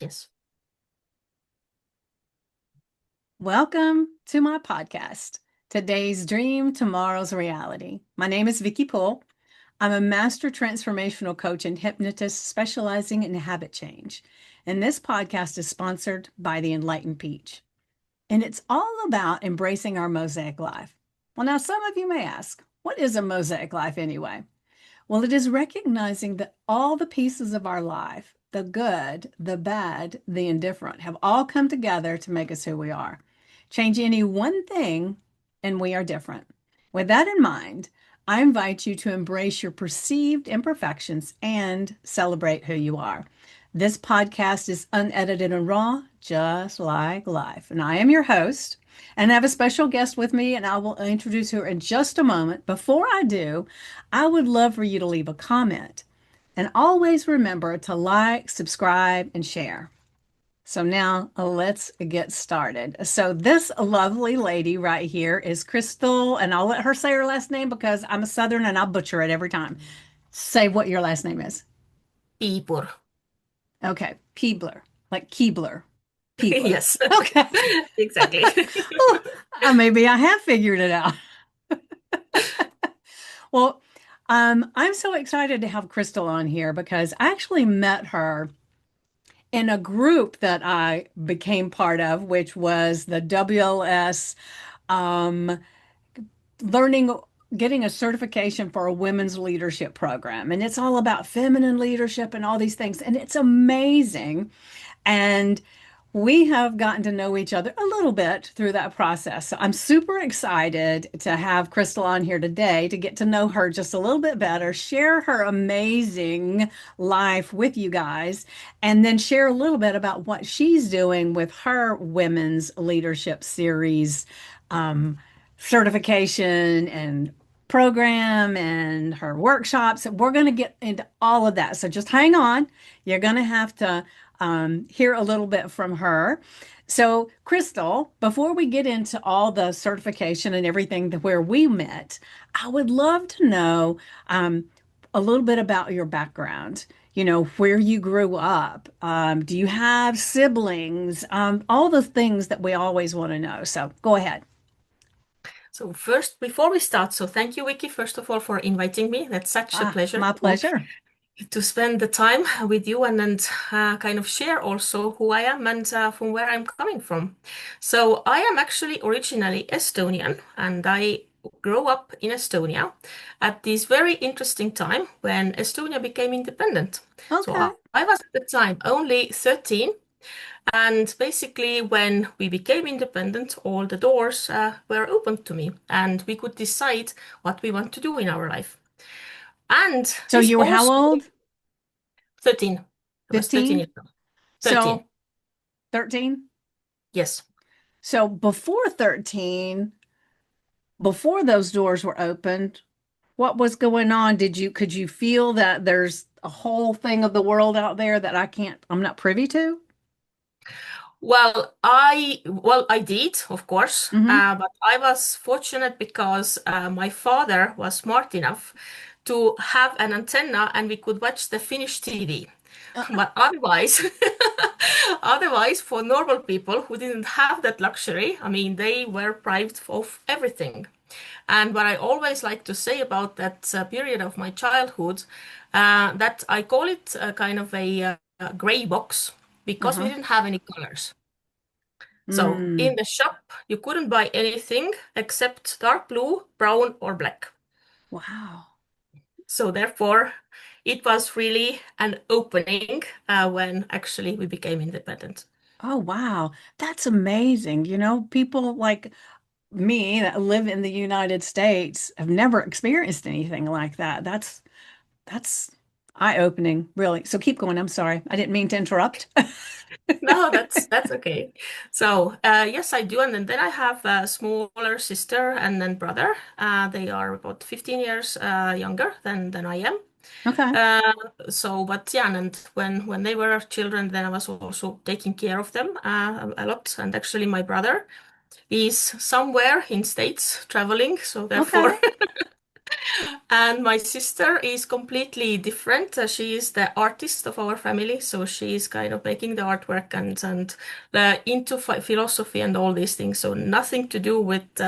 Yes. Welcome to my podcast, Today's Dream, Tomorrow's Reality. My name is Vicki Poole. I'm a master transformational coach and hypnotist specializing in habit change. And this podcast is sponsored by the Enlightened Peach. And it's all about embracing our mosaic life. Well, now some of you may ask, what is a mosaic life anyway? Well, it is recognizing that all the pieces of our life, the good, the bad, the indifferent, have all come together to make us who we are. Change any one thing, and we are different. With that in mind, I invite you to embrace your perceived imperfections and celebrate who you are. This podcast is unedited and raw, just like life. And I am your host, and I have a special guest with me, and I will introduce her in just a moment. Before I do, I would love for you to leave a comment. And always remember to like, subscribe, and share. So now let's get started. So this lovely lady right here is Kristel, and I'll let her say her last name because I'm a Southern and I'll butcher it every time. Say what your last name is. Piibur. Okay, Peebler, like Keebler. Peebler. Yes, Okay. exactly. Oh, maybe I have figured it out. Well, I'm so excited to have Kristel on here because I actually met her in a group that I became part of, which was the WLS um, learning, getting a certification for a women's leadership program. And it's all about feminine leadership and all these things. And it's amazing. And we have gotten to know each other a little bit through that process. So I'm super excited to have Kristel on here today to get to know her just a little bit better, share her amazing life with you guys, and then share a little bit about what she's doing with her Women's Leadership Series um, certification and program and her workshops. We're going to get into all of that. So just hang on. You're going to have to hear a little bit from her. So, Kristel, before we get into all the certification and everything where we met, I would love to know a little bit about your background. You know, where you grew up. Do you have siblings? All the things that we always want to know. So, go ahead. So first, before we start, so thank you, Vicky, first of all, for inviting me. That's such a Ah, pleasure my pleasure. to spend the time with you and kind of share also who I am and from where I'm coming from. So I am actually originally Estonian, and I grew up in Estonia at this very interesting time when Estonia became independent. So Okay. I was at the time only 13. And basically, when we became independent, all the doors were opened to me, and we could decide what we want to do in our life. And So, this you were how also old? 13. I was 13 15? years old. 13. So, 13? Yes. So, before 13, before those doors were opened, what was going on? Could you feel that there's a whole thing of the world out there that I'm not privy to? Well, I did, of course, Mm-hmm. but I was fortunate because my father was smart enough to have an antenna and we could watch the Finnish TV. But otherwise, otherwise, for normal people who didn't have that luxury, I mean, they were deprived of everything. And what I always like to say about that period of my childhood, that I call it kind of a gray box because we Uh-huh. didn't have any colors. So in Mm. the shop, you couldn't buy anything except dark blue, brown, or black. Wow. So therefore, it was really an opening when actually we became independent. Oh, wow. That's amazing. You know, people like me that live in the United States have never experienced anything like that. That's eye-opening, really. So keep going. I'm sorry. I didn't mean to interrupt. No, that's okay. So yes, I do, and then I have a smaller sister and then brother. They are about 15 years younger than I am. Okay. Uh, so, but yeah, and when they were children, then I was also taking care of them a lot. And actually, my brother is somewhere in States traveling, so Okay. therefore And my sister is completely different. She is the artist of our family, so she is kind of making the artwork and into philosophy and all these things. So nothing to do with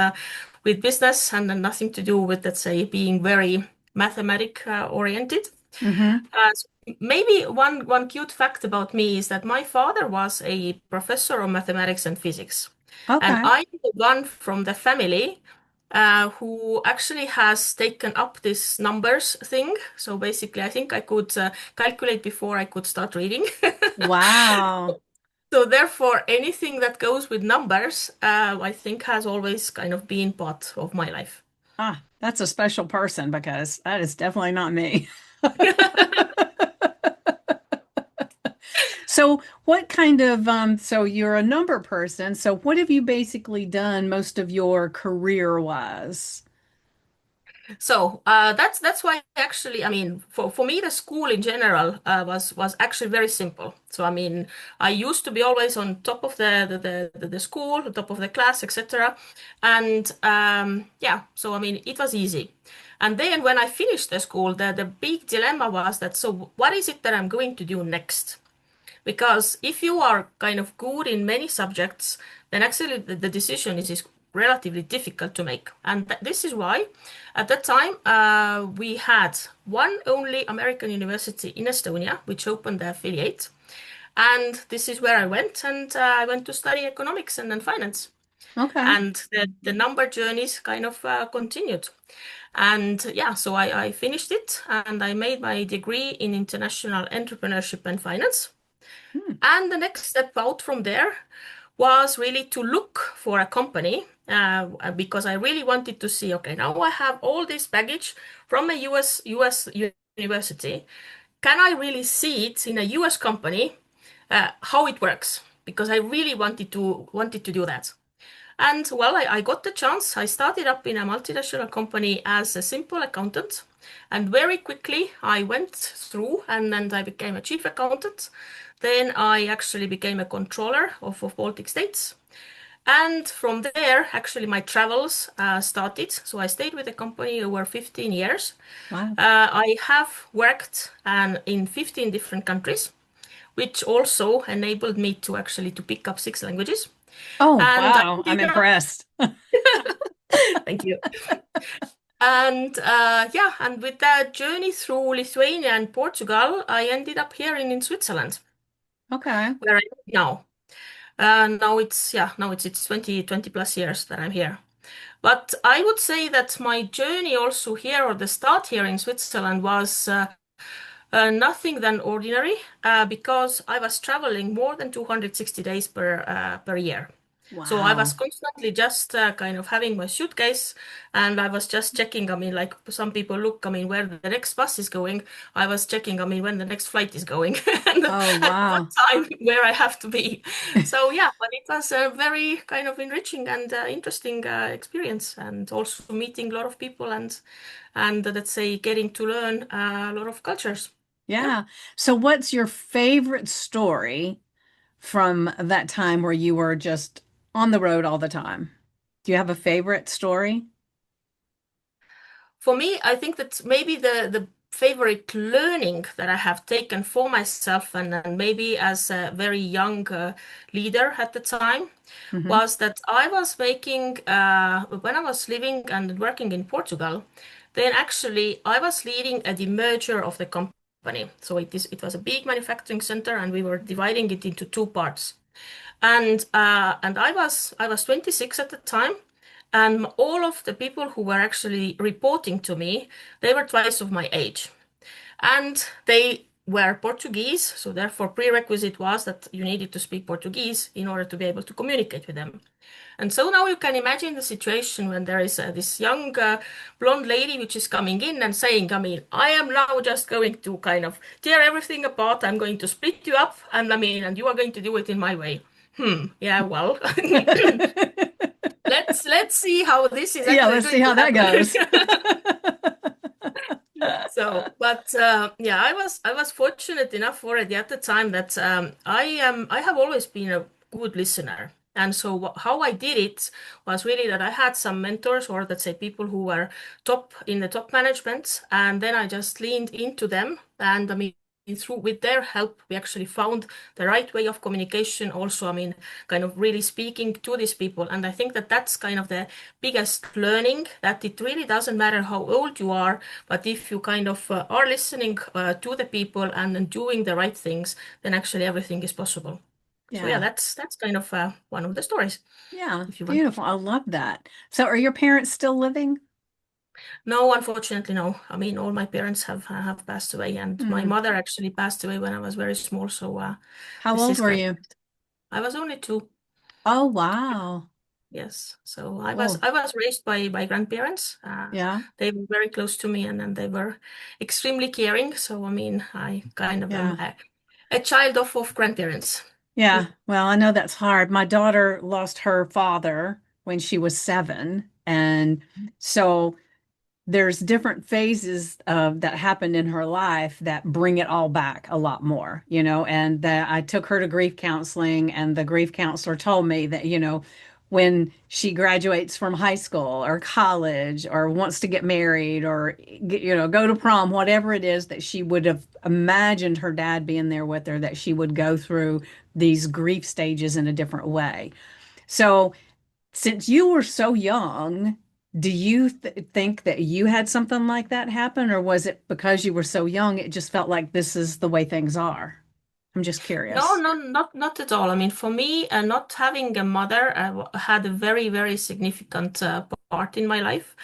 business and nothing to do with, let's say, being very mathematic oriented. Mm-hmm. So maybe one cute fact about me is that my father was a professor of mathematics and physics, and Okay. I'm the one from the family who actually has taken up this numbers thing. So basically, I think I could calculate before I could start reading. Wow. So therefore, anything that goes with numbers, I think has always kind of been part of my life. Ah, that's a special person because that is definitely not me. So, what kind of, so you're a number person. So, what have you basically done most of your career wise? So that's why actually, I mean, for me, the school in general was actually very simple. So I mean, I used to be always on top of the school, on top of the class, etc. And yeah, so I mean, it was easy. And then when I finished the school, the big dilemma was that, so what is it that I'm going to do next? Because if you are kind of good in many subjects, then actually the decision is relatively difficult to make. And this is why at that time we had one only American university in Estonia, which opened the affiliate. And this is where I went, and I went to study economics and then finance. Okay. And the number journeys kind of continued. And yeah, so I finished it and I made my degree in international entrepreneurship and finance. Hmm. And the next step out from there was really to look for a company because I really wanted to see, okay, now I have all this baggage from a US university. Can I really see it in a US company, how it works? Because I really wanted to do that. And well, I got the chance. I started up in a multinational company as a simple accountant. And very quickly I went through and I became a chief accountant. Then I actually became a controller of Baltic states. And from there, actually, my travels started. So I stayed with the company over 15 years. Wow. I have worked in 15 different countries, which also enabled me to actually to pick up 6 languages. Oh, And I wow. I'm ended up, impressed. thank you. And yeah, and with that journey through Lithuania and Portugal, I ended up here in Switzerland, Okay. where I am now. Now it's yeah, now it's 20 plus years that I'm here. But I would say that my journey also here, or the start here in Switzerland, was nothing than ordinary because I was traveling more than 260 days per year. So I was Wow. constantly just kind of having my suitcase and I was just checking, I mean, like some people look, I mean, where the next bus is going. I was checking, I mean, when the next flight is going and Oh, at what wow. time where I have to be. So yeah, but it was a very kind of enriching and interesting experience and also meeting a lot of people and let's say getting to learn a lot of cultures. Yeah. Yeah. So, what's your favorite story from that time where you were just on the road all the time? Do you have a favorite story? For me, I think that maybe the favorite learning that I have taken for myself and maybe as a very young leader at the time Hmm. was that I was making when I was living and working in Portugal, then actually I was leading a demerger of the company. So it was a big manufacturing center and we were dividing it into two parts. And I was 26 at the time, and all of the people who were actually reporting to me, they were twice of my age, and they were Portuguese. So therefore, prerequisite was that you needed to speak Portuguese in order to be able to communicate with them. And so now you can imagine the situation when there is this young blonde lady which is coming in and saying, I mean, I am now just going to kind of tear everything apart. I'm going to split you up, and I mean, and you are going to do it in my way. Yeah, well, let's see how this is Yeah, actually let's see going to how that happen. goes. So, but yeah, I was fortunate enough already at the time that I have always been a good listener. And so how I did it was really that I had some mentors, or let's say people who were top in the top management, and then I just leaned into them. And I mean, through with their help, we actually found the right way of communication. Also, I mean, kind of really speaking to these people. And I think that that's kind of the biggest learning, that it really doesn't matter how old you are, but if you kind of are listening to the people and then doing the right things, then actually everything is possible. So yeah, Yeah. that's kind of one of the stories, Yeah. if you want. Beautiful. I love that. So are your parents still living? No, unfortunately, no. I mean, all my parents have passed away, and my Hmm. mother actually passed away when I was very small. So How this old is were kind you? of, I was only two. Oh, wow. Yes. So I was Oh, I was raised by grandparents. yeah. They were very close to me, and then they were extremely caring. So I mean, I kind of am Yeah. a child of grandparents. Yeah. Well, I know that's hard. My daughter lost her father when she was 7. And so there's different phases of that happened in her life that bring it all back a lot more, and that I took her to grief counseling, and the grief counselor told me that, when she graduates from high school or college or wants to get married or go to prom, whatever it is that she would have imagined her dad being there with her, that she would go through these grief stages in a different way. So since you were so young, do you think that you had something like that happen, or was it because you were so young, it just felt like this is the way things are? I'm just No, curious. no, not at all. I mean, for me, not having a mother had a very, very significant part in my life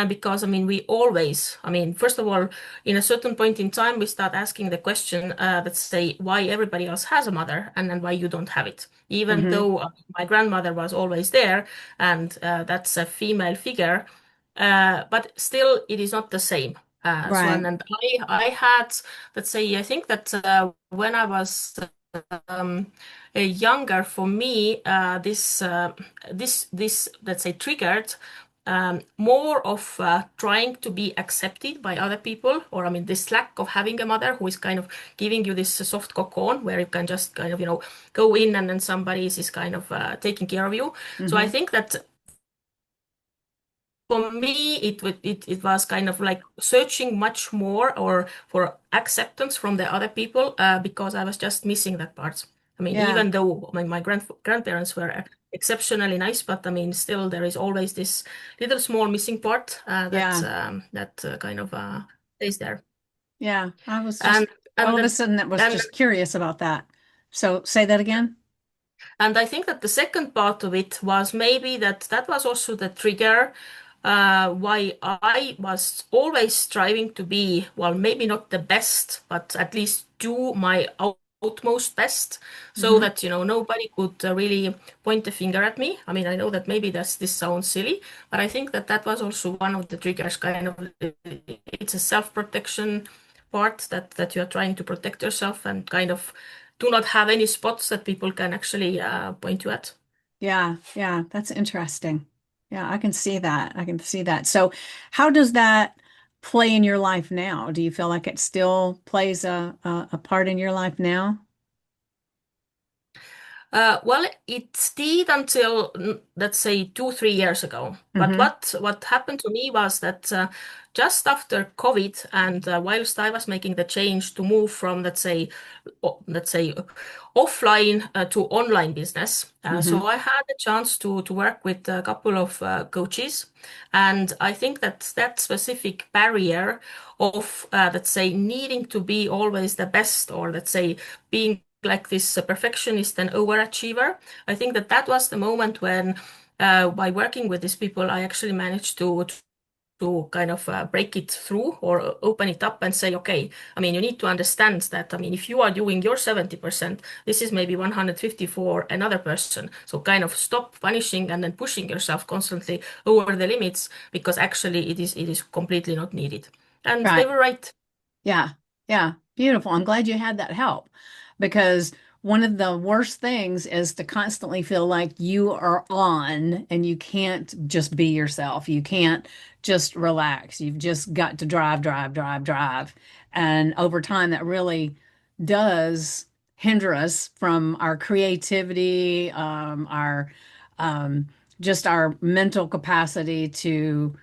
because, I mean, we always, I mean, first of all, in a certain point in time, we start asking the question that say why everybody else has a mother and then why you don't have it. Even Hmm. though my grandmother was always there, and that's a female figure, but still, it is not the same. So, Right. and I had, let's say, I think that when I was um, younger, for me, this let's say triggered more of trying to be accepted by other people, or I mean, this lack of having a mother who is kind of giving you this soft cocoon where you can just kind of go in and then somebody is kind of taking care of you. So I Hmm. think that for me, it was kind of like searching much more or for acceptance from the other people because I was just missing that part. I mean, Yeah. even though my grandparents were exceptionally nice, but I mean, still there is always this little small missing part Yeah. that kind of stays there. Yeah. I was And just all and of a the, sudden that was and just curious about that. So say that again. And I think that the second part of it was maybe that was also the trigger why I was always striving to be, well, maybe not the best, but at least do my utmost best so Hmm. that, nobody could really point the finger at me. I mean, I know that maybe this sounds silly, but I think that that was also one of the triggers, kind of, it's a self-protection part that you're trying to protect yourself and kind of do not have any spots that people can actually point you at. Yeah. Yeah. That's interesting. Yeah. I can see that. I can see that. So how does that play in your life now? Do you feel like it still plays a part in your life now? Well, it did until let's say 2, 3 years ago. But Hmm. what happened to me was that just after COVID, and whilst I was making the change to move from let's say offline to online business, Hmm. so I had a chance to work with a couple of coaches, and I think that that specific barrier of let's say needing to be always the best, or let's say being like this perfectionist and overachiever. I think that that was the moment when, by working with these people, I actually managed to kind of break it through or open it up and say, okay, I mean, you need to understand that. I mean, if you are doing your 70%, this is maybe 150 for another person. So kind of stop punishing and then pushing yourself constantly over the limits because actually it is completely not needed. And they Right. were right. Yeah. Yeah. Beautiful. I'm glad you had that help because one of the worst things is to constantly feel like you are on and you can't just be yourself. You can't just relax. You've just got to drive, drive, drive, drive. And over time, that really does hinder us from our creativity, our um, just our mental capacity to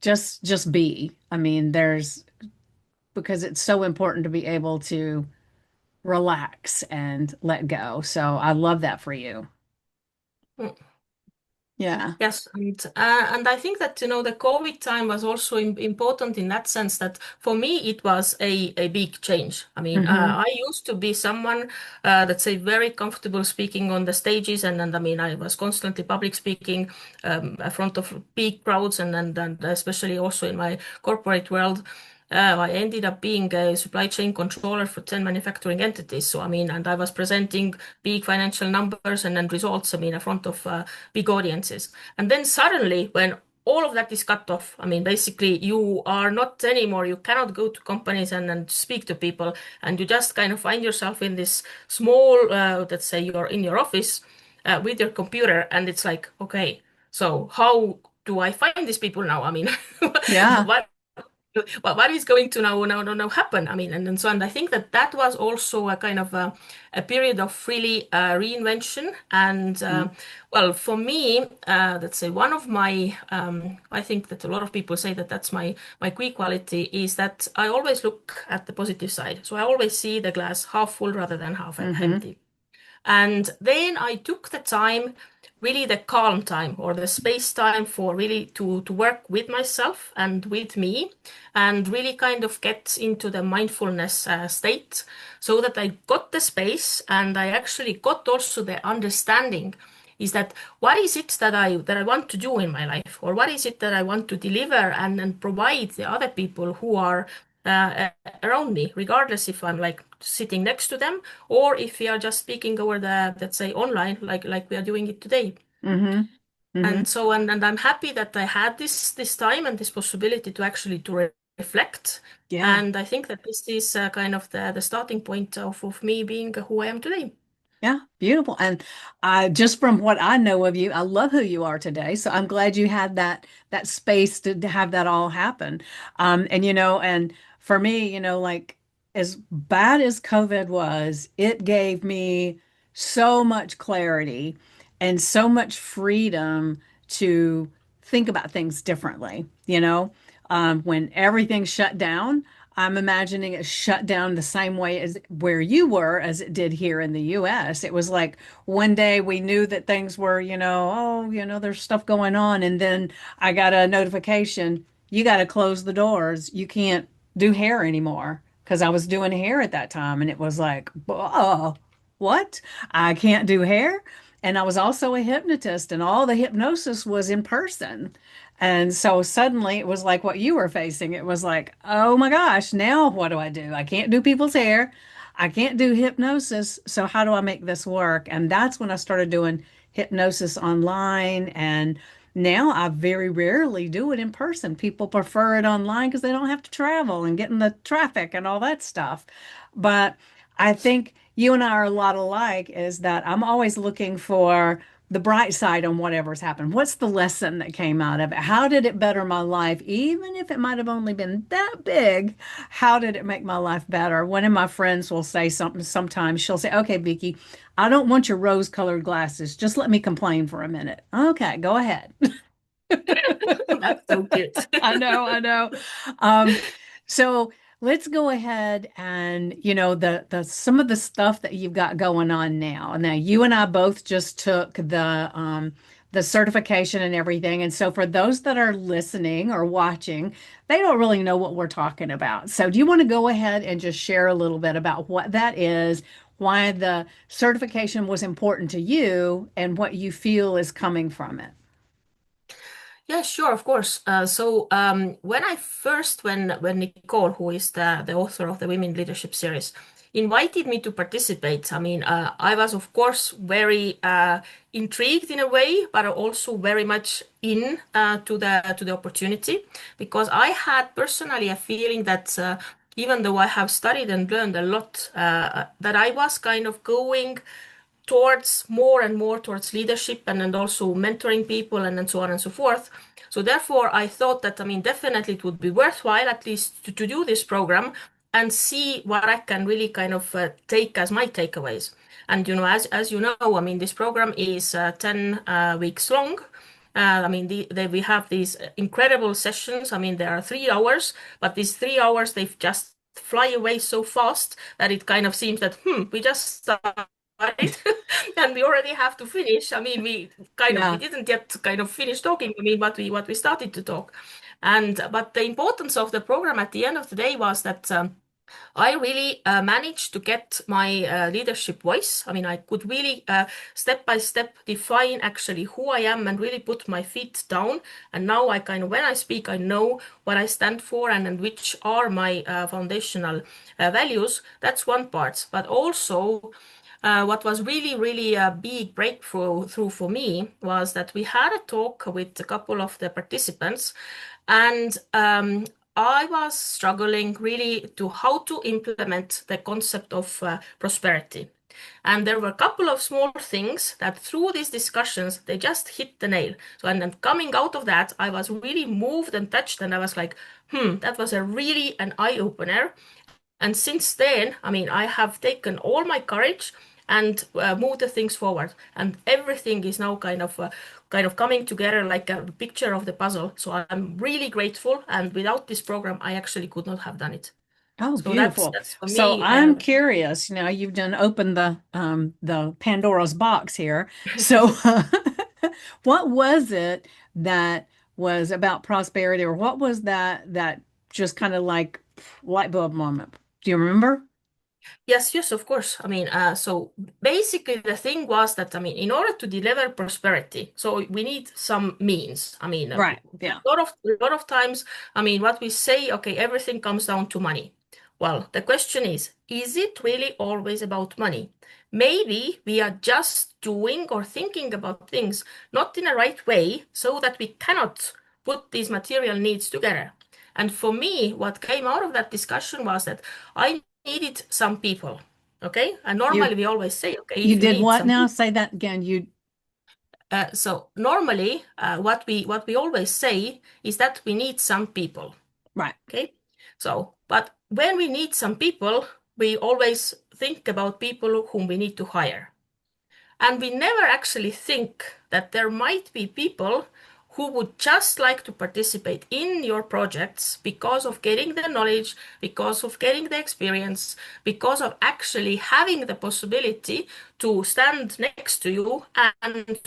just be. I mean, there's because it's so important to be able to relax and let go. So I love that for you. Yeah. Yes, and I think that the COVID time was also important in that sense that for me it was a big change. I mean, Hmm. I used to be someone that's say very comfortable speaking on the stages, and I mean I was constantly public speaking in front of big crowds, and especially also in my corporate world. I ended up being a supply chain controller for 10 manufacturing entities. So, I mean, and I was presenting big financial numbers and results, I mean, in front of big audiences. And then suddenly, when all of that is cut off, I mean, basically, you are not anymore, you cannot go to companies and speak to people, and you just kind of find yourself in this small, let's say you're in your office with your computer, and it's like, okay, so how do I find these people now? I mean, Yeah. what what is going to now happen? I mean, and so on. I think that that was also a kind of a period of really reinvention. And Mm-hmm. well, for me, let's say one of my, I think that a lot of people say that that's my key quality is that I always look at the positive side. So I always see the glass half full rather than half Mm-hmm. empty. And then I took the time, really the calm time or the space time for really to work with myself and with me and really kind of get into the mindfulness state so that I got the space and I actually got also the understanding is that what is it that I want to do in my life or what is it that I want to deliver and provide the other people who are around me, regardless if I'm like sitting next to them or if we are just speaking over the, let's say, online, like we are doing it today. Mm-hmm. Mm-hmm. And so, and I'm happy that I had this time and this possibility to actually reflect. Yeah. And I think that this is kind of the starting point of me being who I am today. Yeah, beautiful. And just from what I know of you, I love who you are today. So I'm glad you had that space to have that all happen. And and for me, like as bad as COVID was, it gave me so much clarity and so much freedom to think about things differently. When everything shut down. I'm imagining it shut down the same way as where you were as it did here in the US. It was like one day we knew that things were, oh, there's stuff going on. And then I got a notification, you got to close the doors. You can't do hair anymore because I was doing hair at that time. And it was like, oh, what? I can't do hair. And I was also a hypnotist, and all the hypnosis was in person. And so suddenly it was like what you were facing. It was like, oh my gosh, now what do I do? I can't do people's hair. I can't do hypnosis. So how do I make this work? And that's when I started doing hypnosis online. And now I very rarely do it in person. People prefer it online because they don't have to travel and get in the traffic and all that stuff. But I think you and I are a lot alike is that I'm always looking for the bright side on whatever's happened. What's the lesson that came out of it? How did it better my life? Even if it might have only been that big, how did it make my life better? One of my friends will say something sometimes. She'll say, okay, Vicky, I don't want your rose-colored glasses. Just let me complain for a minute. Okay, go ahead. That's so good. I know, I know. Um, so let's go ahead and the some of the stuff that you've got going on now. Now you and I both just took the certification and everything. And so for those that are listening or watching, they don't really know what we're talking about. So do you want to go ahead and just share a little bit about what that is, why the certification was important to you, and what you feel is coming from it? Yeah, sure, of course. So when I first, when Nicole, who is the author of the Women Leadership series, invited me to participate, I mean, I was of course very intrigued in a way, but also very much in to the opportunity because I had personally a feeling that even though I have studied and learned a lot, that I was kind of going towards more and more towards leadership and also mentoring people and so on and so forth. So therefore, I thought that, I mean, definitely it would be worthwhile at least to do this program and see what I can really kind of take as my takeaways. And as you know, I mean, this program is 10 weeks long. I mean, we have these incredible sessions. I mean, there are 3 hours, but these 3 hours, they just fly away so fast that it kind of seems that, we just started and we already have to finish. I mean, we Yeah. didn't yet kind of finish talking. I mean, what we started to talk. But the importance of the program at the end of the day was that I really managed to get my leadership voice. I mean, I could really step by step define actually who I am and really put my feet down. And now I kind of, when I speak, I know what I stand for and which are my foundational values. That's one part. But also, what was really, really a big breakthrough through for me was that we had a talk with a couple of the participants, and I was struggling really to how to implement the concept of prosperity. And there were a couple of small things that through these discussions, they just hit the nail. So, and then coming out of that, I was really moved and touched, and I was like, that was a really an eye opener. And since then, I mean, I have taken all my courage and moved the things forward, and everything is now kind of coming together like a picture of the puzzle. So I'm really grateful, and without this program, I actually could not have done it. Oh, So that's beautiful. that's for So me. I'm curious, you've done opened the Pandora's box here. So what was it that was about prosperity, or what was that just kind of like light bulb moment? Do you remember? Yes, yes, of course. I mean, so basically the thing was that, I mean, in order to deliver prosperity, so we need some means. I mean, Right. Yeah. a lot of times, I mean, what we say, okay, everything comes down to money. Well, the question is it really always about money? Maybe we are just doing or thinking about things not in a right way so that we cannot put these material needs together. And for me, what came out of that discussion was that I needed some people. Okay. And You normally we always say, okay, you if you did need what some now? people. Say that again. You So normally what we always say is that we need some people. right. Okay. So, but when we need some people, we always think about people whom we need to hire. And we never actually think that there might be people who would just like to participate in your projects because of getting the knowledge, because of getting the experience, because of actually having the possibility to stand next to you and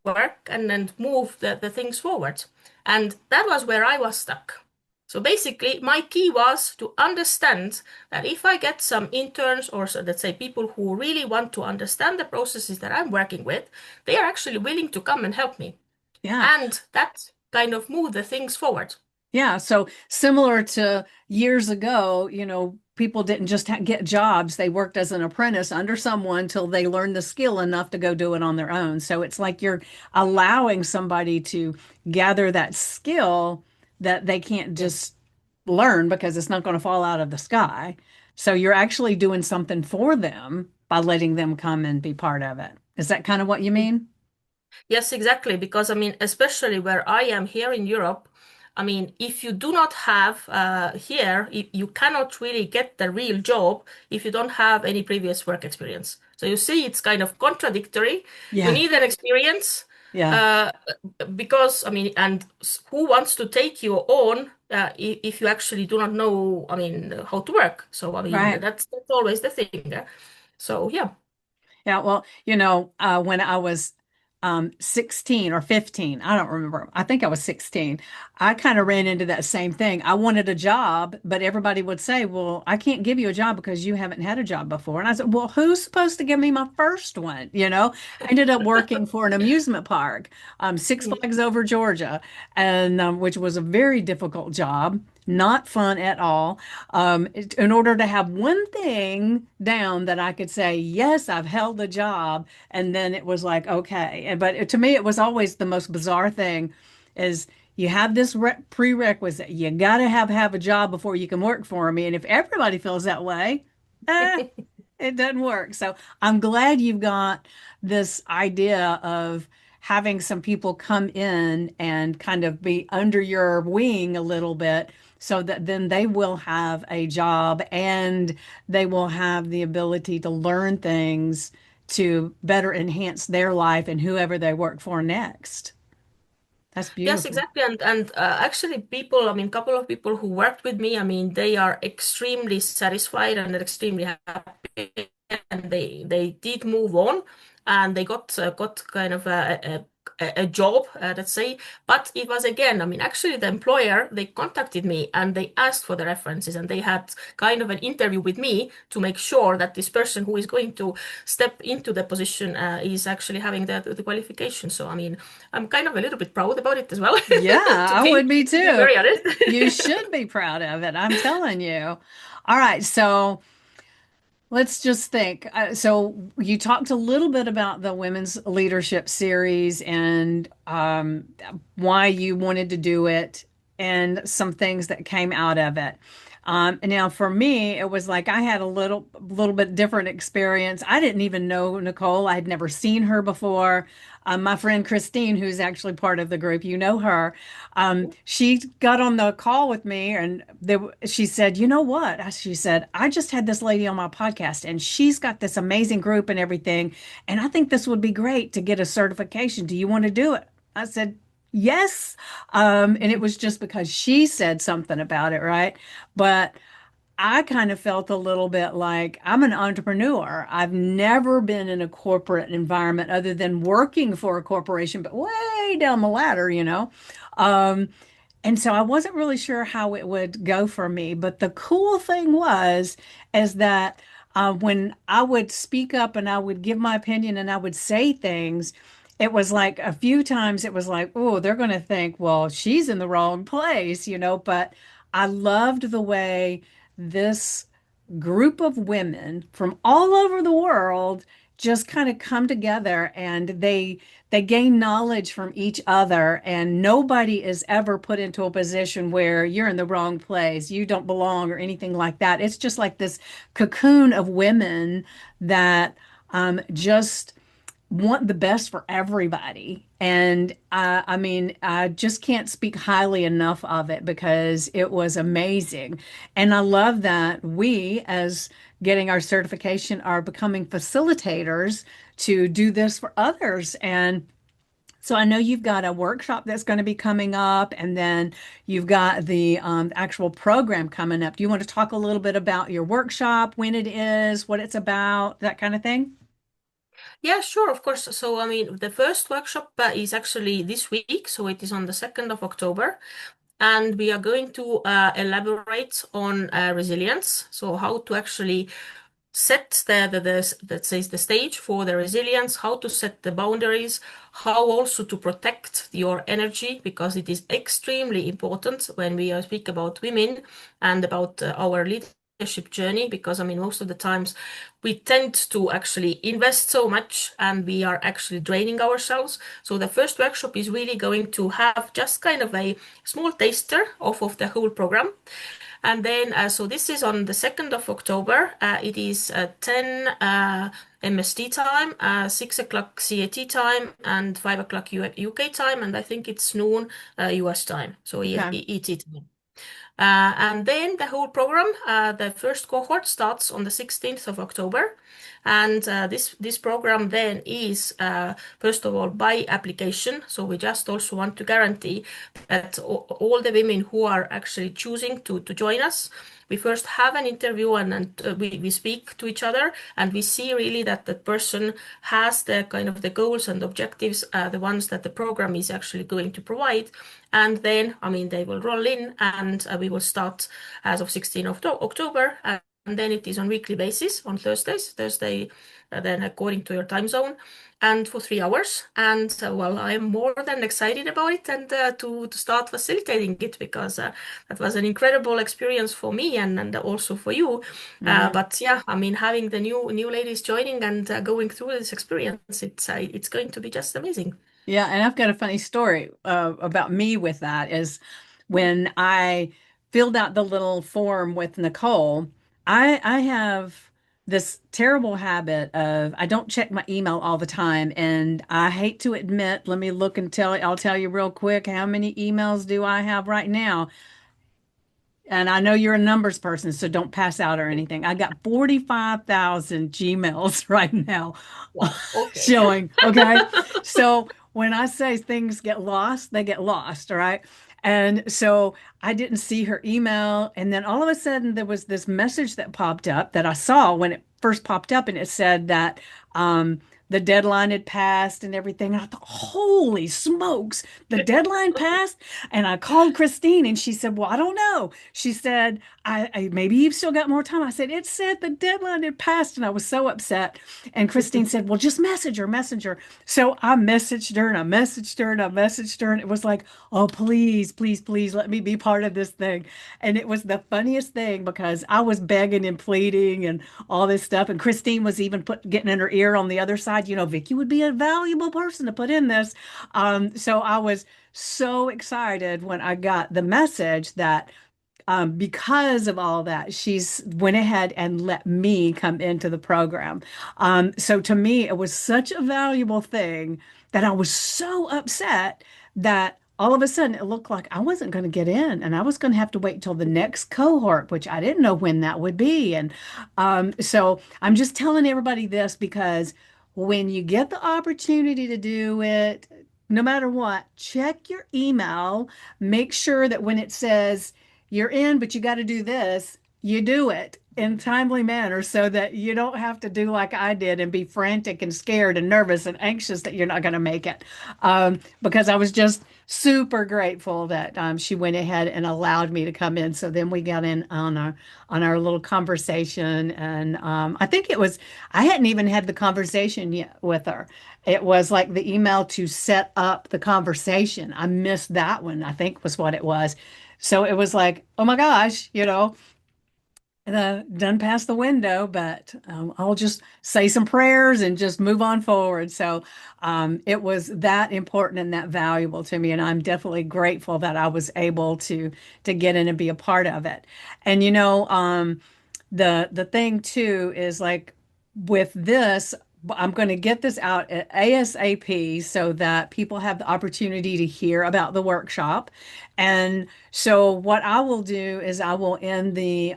work and then move the things forward. And that was where I was stuck. So basically, my key was to understand that if I get some interns or so, let's say people who really want to understand the processes that I'm working with, they are actually willing to come and help me. Yeah. And that kind of moved the things forward. Yeah, so similar to years ago, people didn't just get jobs. They worked as an apprentice under someone till they learned the skill enough to go do it on their own. So it's like you're allowing somebody to gather that skill that they can't Yes. just learn because it's not going to fall out of the sky. So you're actually doing something for them by letting them come and be part of it. Is that kind of what you mean? Yes, exactly. Because I mean, especially where I am here in Europe, I mean, if you do not have here, you cannot really get the real job if you don't have any previous work experience. So you see, it's kind of contradictory. You Yeah, need an experience yeah, uh, because, I mean, and who wants to take you on if you actually do not know, I mean, how to work? So, I mean, right. that's always the thing. So, yeah. Yeah, well, when I was 16 or 15, I don't remember. I think I was 16. I kind of ran into that same thing. I wanted a job, but everybody would say, "Well, I can't give you a job because you haven't had a job before." And I said, "Well, who's supposed to give me my first one?" I ended up working for an amusement park, Six Flags Over Georgia, and which was a very difficult job, not fun at all. In order to have one thing down that I could say, yes, I've held the job, and then it was like, okay. But to me, it was always the most bizarre thing is you have this prerequisite. You got to have a job before you can work for me. And if everybody feels that way, eh, it doesn't work. So I'm glad you've got this idea of having some people come in and kind of be under your wing a little bit so that then they will have a job and they will have the ability to learn things to better enhance their life and whoever they work for next. That's Yes, beautiful. exactly. And actually, people, I mean, couple of people who worked with me, I mean, they are extremely satisfied and they're extremely happy, and they did move on, and they got kind of a job, let's say. But it was again, I mean, actually, the employer, they contacted me and they asked for the references, and they had kind of an interview with me to make sure that this person who is going to step into the position is actually having the qualification. So, I mean, I'm kind of a little bit proud about it as well, Yeah, to I be would be to be too. very honest. You should be proud of it. I'm telling you. All right, so let's just think. So you talked a little bit about the Women's Leadership Series and why you wanted to do it and some things that came out of it. And now for me, it was like I had a little bit different experience. I didn't even know Nicole. I had never seen her before. My friend Christine, who's actually part of the group, you know her. She got on the call with me and she said, "You know what?" She said, "I just had this lady on my podcast and she's got this amazing group and everything. And I think this would be great to get a certification. Do you want to do it?" I said, "Yes." And it was just because she said something about it, right? But I kind of felt a little bit like I'm an entrepreneur. I've never been in a corporate environment other than working for a corporation, but way down the ladder, you know. Um, and so I wasn't really sure how it would go for me. But the cool thing was, is that when I would speak up and I would give my opinion and I would say things, it was like a few times it was like, oh, they're going to think, well, she's in the wrong place, you know. But I loved the way this group of women from all over the world just kind of come together and they gain knowledge from each other, and nobody is ever put into a position where you're in the wrong place, you don't belong, or anything like that. It's just like this cocoon of women that just want the best for everybody. And I mean, I just can't speak highly enough of it because it was amazing. And I love that we, as getting our certification, are becoming facilitators to do this for others. And so I know you've got a workshop that's going to be coming up, and then you've got the actual program coming up. Do you want to talk a little bit about your workshop, when it is, what it's about, that kind of thing? Yeah, sure, of course. So, I mean, the first workshop is actually this week, so it is on the 2nd of October. And we are going to elaborate on resilience. So, how to actually set that says the stage for the resilience, how to set the boundaries, how also to protect your energy, because it is extremely important when we speak about women and about our leadership journey. Because I mean, most of the times we tend to actually invest so much and we are actually draining ourselves. So the first workshop is really going to have just kind of a small taster of the whole program. And then, so this is on the 2nd of October. It is 10 MST time, 6 o'clock CAT time, and 5 o'clock UK time, and I think it's noon US time, so Okay. ET time. And then the whole program, the first cohort starts on the 16th of October. And this program then is, first of all, by application. So we just also want to guarantee that all the women who are actually choosing to join us, we first have an interview and we speak to each other and we see really that the person has the kind of the goals and objectives, the ones that the program is actually going to provide. And then, I mean, they will roll in and we will start as of 16th of October. And then it is on weekly basis on Thursday, then according to your time zone, and for 3 hours. And well, I am more than excited about it and to start facilitating it because that was an incredible experience for me and also for you. Mhm. But yeah, I mean, having the new ladies joining and going through this experience, it's going to be just amazing. Yeah, and I've got a funny story about me with that is when I filled out the little form with Nicole, I have this terrible habit of I don't check my email all the time, and I hate to admit, let me look and I'll tell you real quick how many emails do I have right now. and I know you're a numbers person, so don't pass out or anything. I got 45,000 Gmails right now Wow. Okay. showing. Okay. So when I say things get lost, they get lost. All right. And so I didn't see her email. And then all of a sudden, there was this message that popped up that I saw when it first popped up, and it said that the deadline had passed and everything. And I thought, holy smokes, the deadline passed. And I called Christine and she said, well, I don't know. She said, I maybe you've still got more time. I said, it said the deadline had passed. And I was so upset. And Christine said, well, just message her, message her. So I messaged her and I messaged her and I messaged her. And it was like, oh, please, please, please let me be part of this thing. And it was the funniest thing because I was begging and pleading and all this stuff. And Christine was even getting in her ear on the other side, Vicky would be a valuable person to put in this. So I was so excited when I got the message that because of all that, she's went ahead and let me come into the program. So to me, it was such a valuable thing that I was so upset that all of a sudden it looked like I wasn't going to get in and I was going to have to wait till the next cohort, which I didn't know when that would be. And so I'm just telling everybody this because when you get the opportunity to do it, no matter what, check your email, make sure that when it says, you're in, but you got to do this. You do it in timely manner so that you don't have to do like I did and be frantic and scared and nervous and anxious that you're not going to make it. Because I was just super grateful that she went ahead and allowed me to come in. So then we got in on our little conversation, and I think it was I hadn't even had the conversation yet with her. It was like the email to set up the conversation. I missed that one, I think was what it was. So it was like, oh my gosh, done past the window, but I'll just say some prayers and just move on forward. So it was that important and that valuable to me, and I'm definitely grateful that I was able to get in and be a part of it. And the thing too is like with this. I'm going to get this out at ASAP so that people have the opportunity to hear about the workshop. And so what I will do is I will in the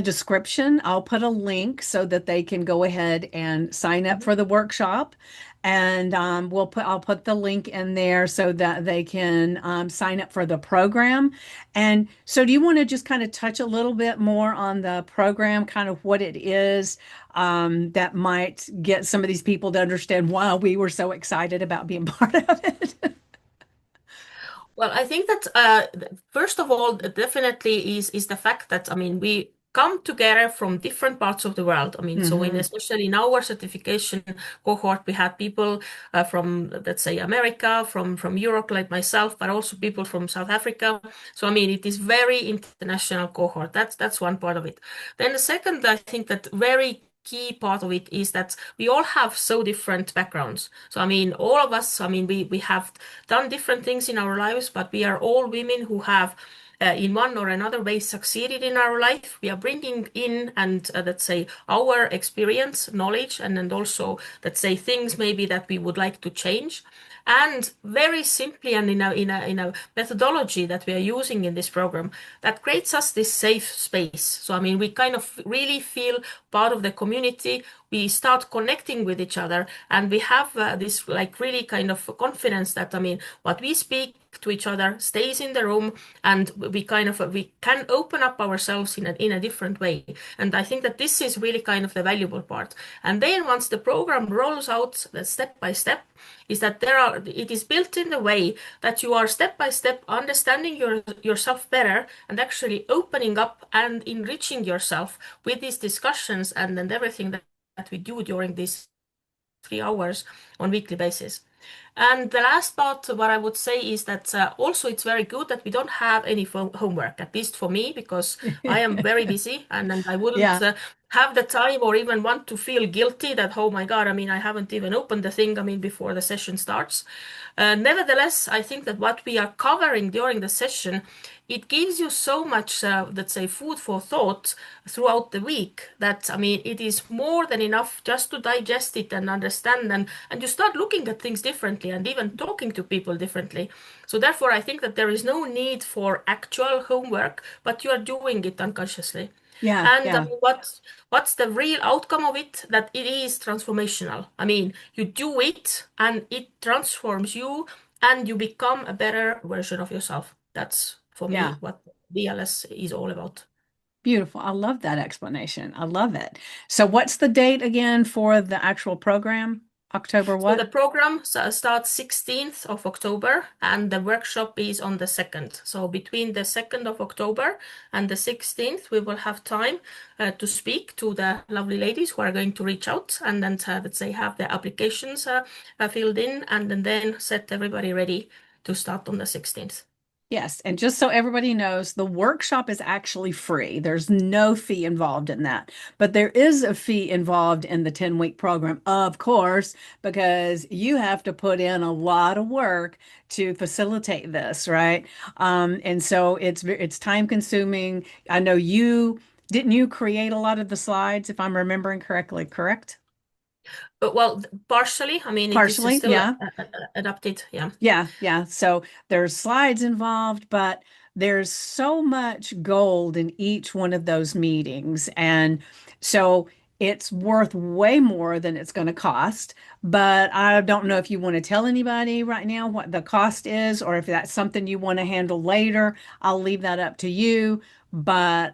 description, I'll put a link so that they can go ahead and sign up for the workshop. And I'll put the link in there so that they can sign up for the program. And so do you want to just kind of touch a little bit more on the program, kind of what it is, that might get some of these people to understand why we were so excited about being part of it? Well, I think that first of all, definitely is the fact that I mean we come together from different parts of the world. I mean, so in Hmm. especially in our certification cohort, we had people from let's say America, from Europe, like myself, but also people from South Africa. So I mean, it is very international cohort. That's one part of it. Then the second, I think that very key part of it is that we all have so different backgrounds. So I mean, all of us, I mean, we have done different things in our lives, but we are all women who have, in one or another way, succeeded in our life. We are bringing in and let's say our experience, knowledge, and also let's say things maybe that we would like to change. And very simply, and in a methodology that we are using in this program, that creates us this safe space. So I mean, we kind of really feel part of the community. We start connecting with each other, and we have this like really kind of confidence that I mean, what we speak to each other stays in the room, and we kind of we can open up ourselves in a different way. And I think that this is really kind of the valuable part. And then once the program rolls out step by step, is that it is built in the way that you are step by step understanding yourself better and actually opening up and enriching yourself with these discussions and everything that we do during these 3 hours on weekly basis. And the last part, what I would say is that also it's very good that we don't have any homework, at least for me, because I am very busy and I wouldn't Yeah. have the time or even want to feel guilty that, oh my God, I mean, I haven't even opened the thing, I mean, before the session starts. Nevertheless, I think that what we are covering during the session, it gives you so much, let's say, food for thought throughout the week that, I mean, it is more than enough just to digest it and understand, and you start looking at things differently and even talking to people differently. So therefore, I think that there is no need for actual homework, but you are doing it unconsciously. Yeah, And yeah, what's the real outcome of it? That it is transformational. I mean, you do it and it transforms you and you become a better version of yourself. That's for me yeah. what BLS is all about. Beautiful. I love that explanation. I love it. So what's the date again for the actual program? October So the what? program starts 16th of October and the workshop is on the 2nd. So between the 2nd of October and the 16th, we will have time to speak to the lovely ladies who are going to reach out and then let's say have their applications filled in and then set everybody ready to start on the 16th. Yes, and just so everybody knows, the workshop is actually free. There's no fee involved in that. But there is a fee involved in the 10-week program, of course, because you have to put in a lot of work to facilitate this, right? And so it's time consuming. I know you didn't you create a lot of the slides, if I'm remembering correctly, correct? But well, partially, I mean, it is Partially, still yeah. adapted. Yeah. Yeah, yeah. So there's slides involved, but there's so much gold in each one of those meetings. And so it's worth way more than it's going to cost. But I don't know if you want to tell anybody right now what the cost is, or if that's something you want to handle later. I'll leave that up to you. But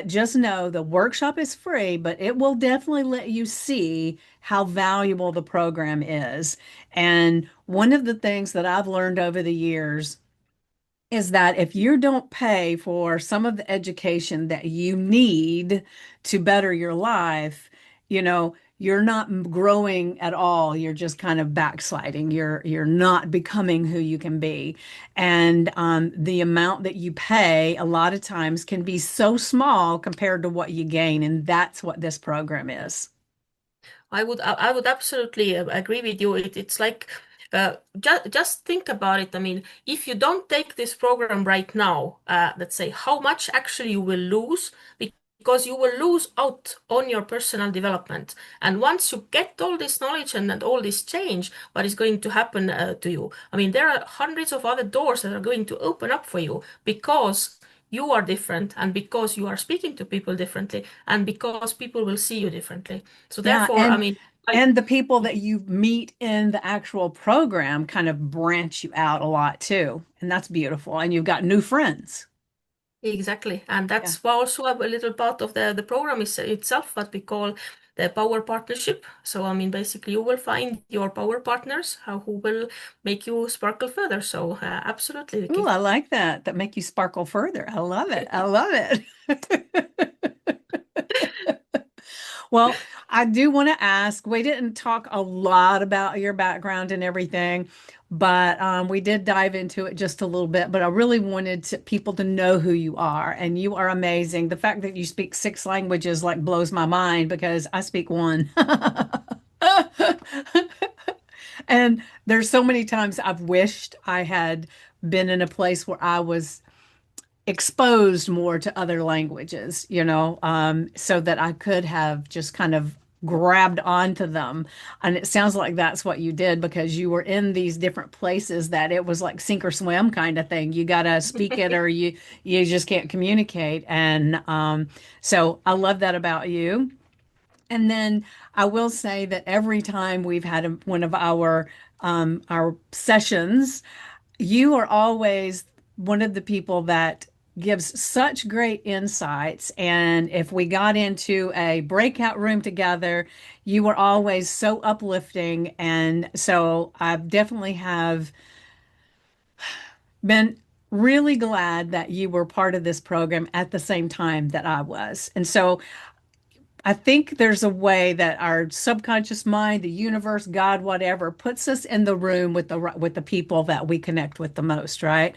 just know the workshop is free, but it will definitely let you see how valuable the program is. And one of the things that I've learned over the years is that if you don't pay for some of the education that you need to better your life, you're not growing at all. You're just kind of backsliding. You're not becoming who you can be. And the amount that you pay a lot of times can be so small compared to what you gain. And that's what this program is. I would absolutely agree with you. It's like just think about it. I mean, if you don't take this program right now, let's say how much actually you will lose because you will lose out on your personal development. And once you get all this knowledge and all this change, what is going to happen to you? I mean, there are hundreds of other doors that are going to open up for you because you are different and because you are speaking to people differently and because people will see you differently. So Yeah, therefore, I mean, I and the people that you meet in the actual program kind of branch you out a lot too. And that's beautiful. And you've got new friends. exactly, and Yeah. that's also a little part of the program is itself what we call the power partnership. So I mean, basically, you will find your power partners who will make you sparkle further. So absolutely, Ooh, Vicky. I like that. That make you sparkle further. I love it. I love it. Well, I do want to ask, we didn't talk a lot about your background and everything, but we did dive into it just a little bit. But I really wanted people to know who you are, and you are amazing. The fact that you speak 6 languages like blows my mind because I speak one. And there's so many times I've wished I had been in a place where I was exposed more to other languages, so that I could have just kind of grabbed onto them. And it sounds like that's what you did because you were in these different places that it was like sink or swim kind of thing. You got to speak it or you just can't communicate. And so I love that about you. And then I will say that every time we've had one of our sessions, you are always one of the people that gives such great insights. And if we got into a breakout room together, you were always so uplifting. And so I definitely have been really glad that you were part of this program at the same time that I was. And so I think there's a way that our subconscious mind, the universe, God, whatever, puts us in the room with the people that we connect with the most, right?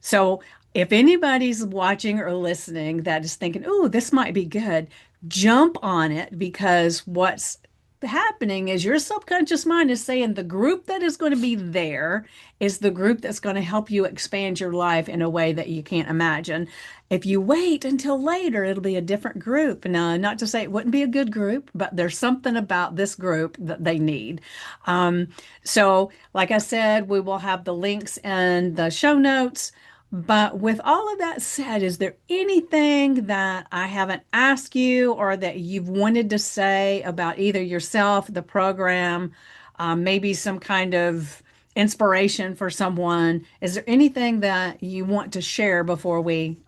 So if anybody's watching or listening that is thinking, "Oh, this might be good," jump on it, because what's happening is your subconscious mind is saying the group that is going to be there is the group that's going to help you expand your life in a way that you can't imagine. If you wait until later, it'll be a different group. Now, not to say it wouldn't be a good group, but there's something about this group that they need. Um, so, like I said, we will have the links in the show notes. But with all of that said, is there anything that I haven't asked you or that you've wanted to say about either yourself, the program, maybe some kind of inspiration for someone? Is there anything that you want to share before we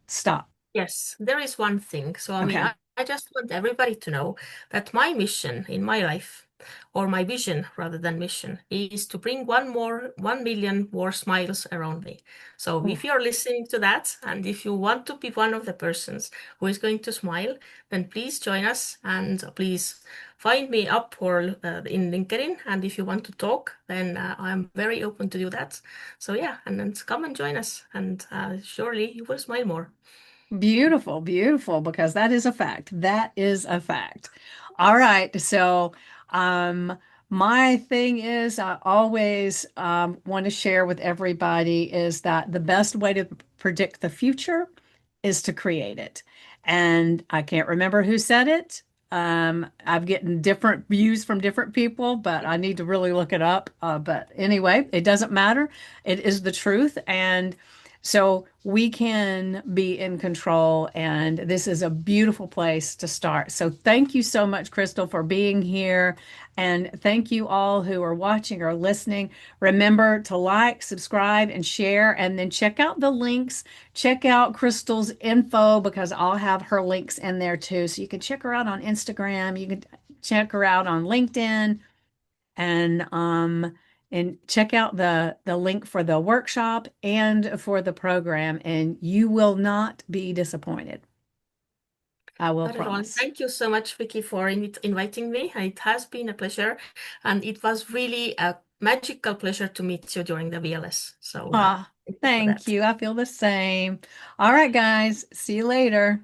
stop? Yes, there is one thing. So, I mean, Okay. I just want everybody to know that my mission in my life, or my vision rather than mission, is to bring 1 million more smiles around me. So, if Oof. you're listening to that, and if you want to be one of the persons who is going to smile, then please join us and please find me up or in LinkedIn. And if you want to talk, then I'm very open to do that. So, yeah, and then come and join us, and surely you will smile more. Beautiful, beautiful, because that is a fact. That is a fact. All right. So, um, my thing is, I always want to share with everybody is that the best way to predict the future is to create it. And I can't remember who said it. I've gotten different views from different people, but I need to really look it up. But anyway, it doesn't matter. It is the truth. And so we can be in control, and this is a beautiful place to start. So thank you so much, Kristel, for being here. And thank you all who are watching or listening. Remember to like, subscribe, and share, and then check out the links. Check out Kristel's info because I'll have her links in there too. So you can check her out on Instagram. You can check her out on LinkedIn, and check out the link for the workshop and for the program, and you will not be disappointed. I will Not at all. promise. Thank you so much, Vicky, for inviting me. It has been a pleasure, and it was really a magical pleasure to meet you during the VLS. So Ah, thank you for thank that. you. I feel the same. All right, guys. See you later.